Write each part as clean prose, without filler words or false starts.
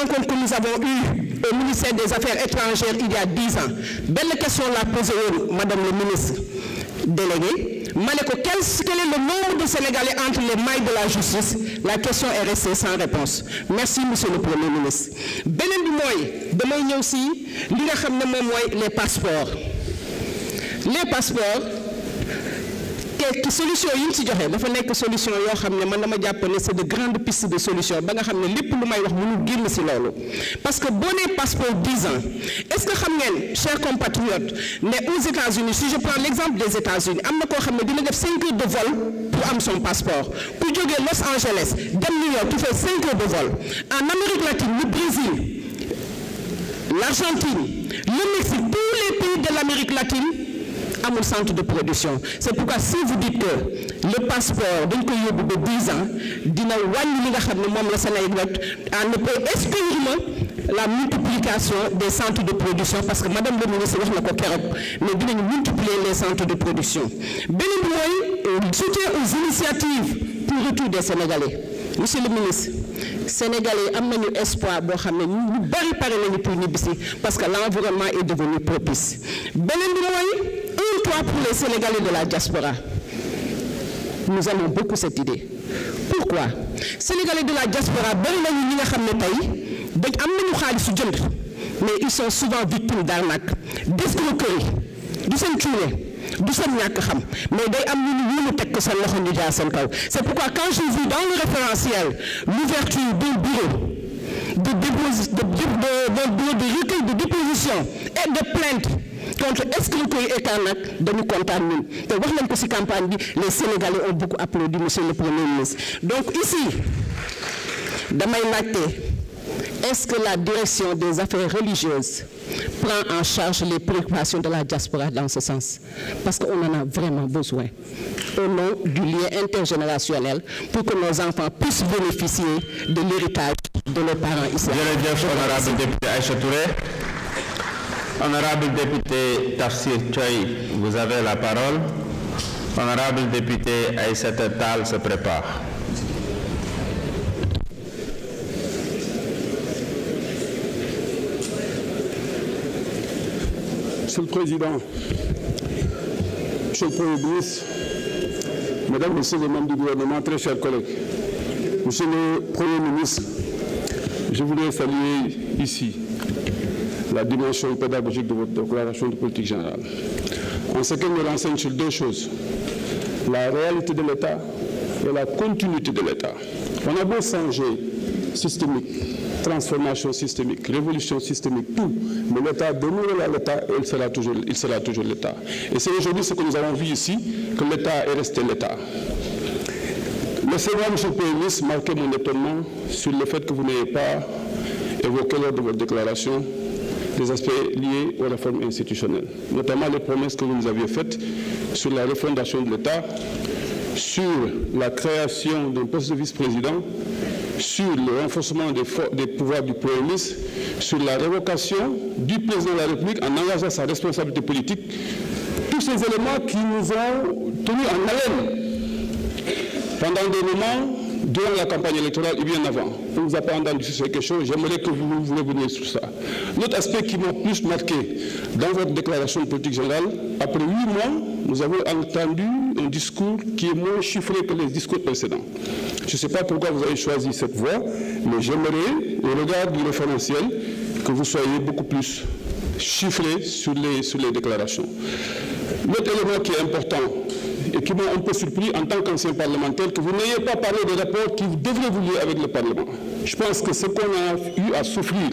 rencontre que nous avons eue au ministère des Affaires étrangères il y a 10 ans belle question la posée madame le ministre délégué ma ne ko quel est le nombre de Sénégalais entre les mailles de la justice la question est restée sans réponse merci monsieur le Premier ministre beneen bi mooy damay ñëw si li nga xam ne moom mooy les passeports te solution yi ñu ci joxe dafa nekk solution yoo xam ne man dama jàpp ne c'est de grandes pistes de solution ba nga xam ne lépp lu may wax mënul génn si loolu parce que boo nee passeport 10 ans est-ce que xam ngeen chers compatriotes ne aux États-Unis si je prends l'exemple des États-Unis am na koo xam ne dina def 5 heures de vol pour am son passeport ku jógee Los Angeles dem New York tu fais 5 heures de vol en Amérique latine le Brésil l'Argentine le Mexique tous les pays de l'Amérique latine amul centre de production c'est pourquoi si vous dites que le passeport dañ koy yóbbu ba 10 ans dina wàññi li nga xam ne moom la Sénégal en ne peut exclure la multiplication des centres de production parce que madame le ministre wax na ko keroog mais dinañu multiplier les centres de production beneen bi mooy soutien aux initiatives pour retour des Sénégalais monsieur le ministre Sénégalais am nañu espoir boo xam ne ñu bari pare nañu pour ñibbisi parce que l'environnement est devenu propice beneen bi mooy un toit pour les Sénégalais de la diaspora nous aimons beaucoup cette idée pourquoi Sénégalais de la diaspora bari nañu ñi nga xam ne tey dañ am nañu xaalisu jënd mais ils sont souvent victimes d'arnaque d'escroquerie du seen cuune du seen ñàkk xam mais day am ñu teg ko seen loxo ñu jaar seen kaw c'est pourquoi quand j'ai vu dans le référentiel l'ouverture d'un bureau de recueil de déposition et de plainte contre escroquerie et arnaque dañu kontaan ñun te wax nañ ko ci campagne bi les Sénégalais ont beaucoup applaudi monsieur le Premier ministre donc ici damay laajte est-ce que la direction des affaires religieuses prend en charge les préoccupations de la diaspora dans ce sens parce qu'on en a vraiment besoin au nom du lien intergénérationnel pour que nos enfants puissent bénéficier de l'héritage de leurs parents ici. Jërëjëf honorable député Aïcha Touré. Honorable député Tafsir Thioye, vous avez la parole. Honorable député Aïssata Tall se prépare. Monsieur le Président, Monsieur le Premier ministre, Mesdames, Messieurs les membres du gouvernement, très chers collègues, Monsieur le Premier ministre, je voudrais saluer ici la dimension pédagogique de votre déclaration de politique générale. En ce qu'elle me renseigne sur deux choses, la réalité de l'État et la continuité de l'État. On a beau changer systémique, transformation systémique, révolution systémique, tout, mais l'État demeurera l'État et il sera toujours l'État. Et c'est aujourd'hui ce que nous avons vu ici, que l'État est resté l'État. Laissez-moi, Monsieur le Premier ministre, marquer mon étonnement sur le fait que vous n'ayez pas évoqué lors de votre déclaration des aspects liés aux réformes institutionnelles, notamment les promesses que vous nous aviez faites sur la refondation de l'État, sur la création d'un poste de vice-président, sur le renforcement des pouvoirs du Premier ministre, sur la révocation du président de la République en engageant sa responsabilité politique, tous ces éléments qui nous ont tenus en haleine pendant des moments durant la campagne électorale et bien avant. On ne vous a pas entendu sur ces questions, j'aimerais que vous reveniez sur ça. L'autre aspect qui m'a plus marqué dans votre déclaration de politique générale, après 8 mois, nous avons entendu un discours qui est moins chiffré que les discours précédents. Je ne sais pas pourquoi vous avez choisi cette voie, mais j'aimerais, au regard du référentiel, que vous soyez beaucoup plus chiffré sur les déclarations. L'autre élément qui est important et qui m'a un peu surpris en tant qu'ancien parlementaire, que vous n'ayez pas parlé des rapports qui devraient vous lier avec le Parlement. Je pense que ce qu'on a eu à souffrir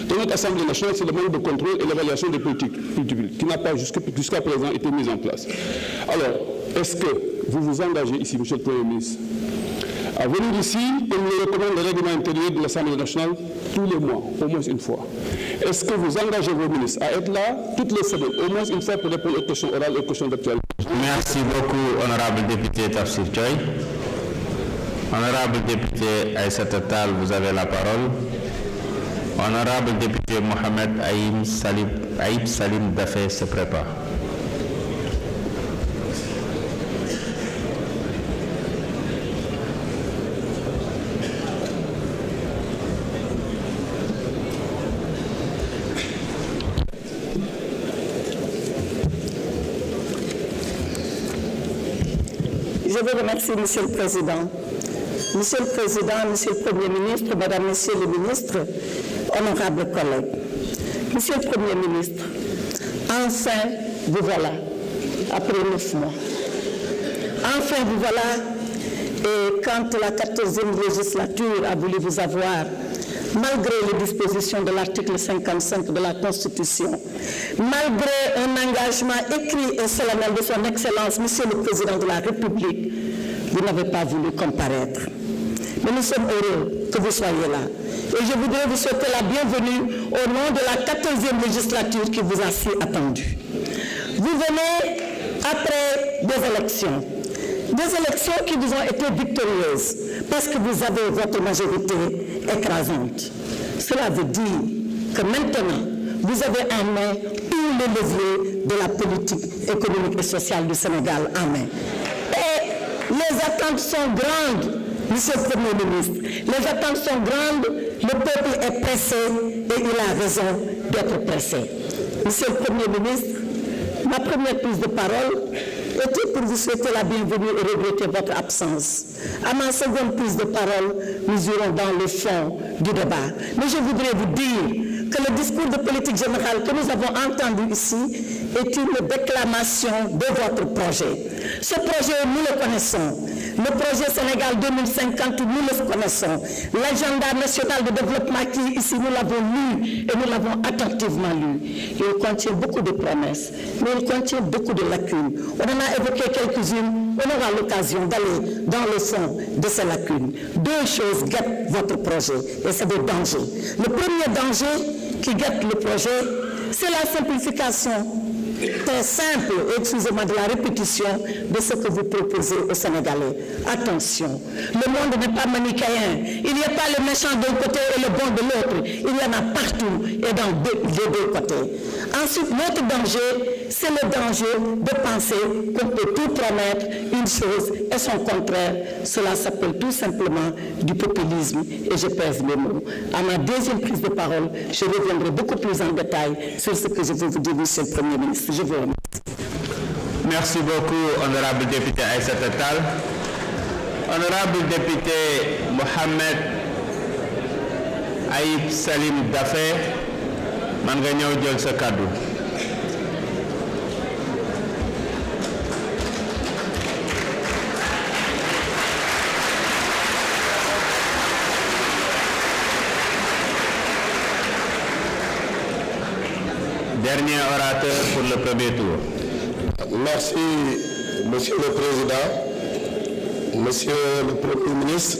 dans notre Assemblée nationale, c'est le manque de contrôle et l'évaluation des politiques publiques, qui n'a pas jusqu'à présent été mise en place. Alors, est-ce que vous vous engagez ici, Monsieur le Premier ministre, à venir ici, comme le recommande le règlement intérieur de l'Assemblée nationale, tous les mois, au moins une fois? Est-ce que vous engagez vos ministres à être là toutes les semaines, au moins une fois pour répondre aux questions orales et aux questions d'actualité? Merci beaucoup, honorable député Tafsir Thioye. Honorable député Aïssata Tall, vous avez la parole. Honorable député Mohamed Aïb Salim Dafé se prépare. Je vous remercie, Monsieur le Président. Monsieur le Président, Monsieur le Premier ministre, Madame, Messieurs les ministres, honorables collègues. Monsieur le Premier ministre, enfin, vous voilà, après 9 mois. Enfin, vous voilà, et quand la 14e législature a voulu vous avoir, malgré les dispositions de l'article 55 de la Constitution, malgré un engagement écrit et solennel de son Excellence, Monsieur le Président de la République, vous n'avez pas voulu comparaître. Mais nous sommes heureux que vous soyez là. Et je voudrais vous souhaiter la bienvenue au nom de la 14e législature qui vous a si attendue. Vous venez après des élections qui vous ont été victorieuses, parce que vous avez votre majorité écrasante. Cela veut dire que maintenant, vous avez en main tous les leviers de la politique économique et sociale du Sénégal en main. Et les attentes sont grandes, Monsieur le Premier ministre. Les attentes sont grandes, le peuple est pressé et il a raison d'être pressé. Monsieur le Premier ministre, ma première prise de parole était pour vous souhaiter la bienvenue et regretter votre absence. À ma seconde prise de parole, nous irons dans le fond du débat. Mais je voudrais vous dire que le discours de politique générale que nous avons entendu ici est une déclamation de votre projet. Ce projet, nous le connaissons. Le projet Sénégal 2050, nous le connaissons. L'agenda national de développement qui ici, nous l'avons lu et nous l'avons attentivement lu. Il contient beaucoup de promesses, mais il contient beaucoup de lacunes. On en a évoqué quelques-unes, on aura l'occasion d'aller dans le fond de ces lacunes. Deux choses guettent votre projet, et c'est des dangers. Le premier danger qui guette le projet, c'est la simplification. Très simple, excusez-moi de la répétition de ce que vous proposez aux Sénégalais. Attention, le monde n'est pas manichéen. Il n'y a pas le méchant d'un côté et le bon de l'autre. Il y en a partout et dans les deux côtés. Ensuite, notre danger, c'est le danger de penser qu'on peut tout promettre une chose et son contraire. Cela s'appelle tout simplement du populisme et je pèse mes mots. À ma deuxième prise de parole, je reviendrai beaucoup plus en détail sur ce que je veux vous dire, Monsieur le Premier ministre. Je vous remercie. Merci beaucoup, honorable député Aïssata Tall. Honorable député Mohamed Aïb Salim Dafé, man nga ñëw jël sa kàddu. Dernier orateur pour le premier tour. Merci, Monsieur le Président, Monsieur le Premier ministre,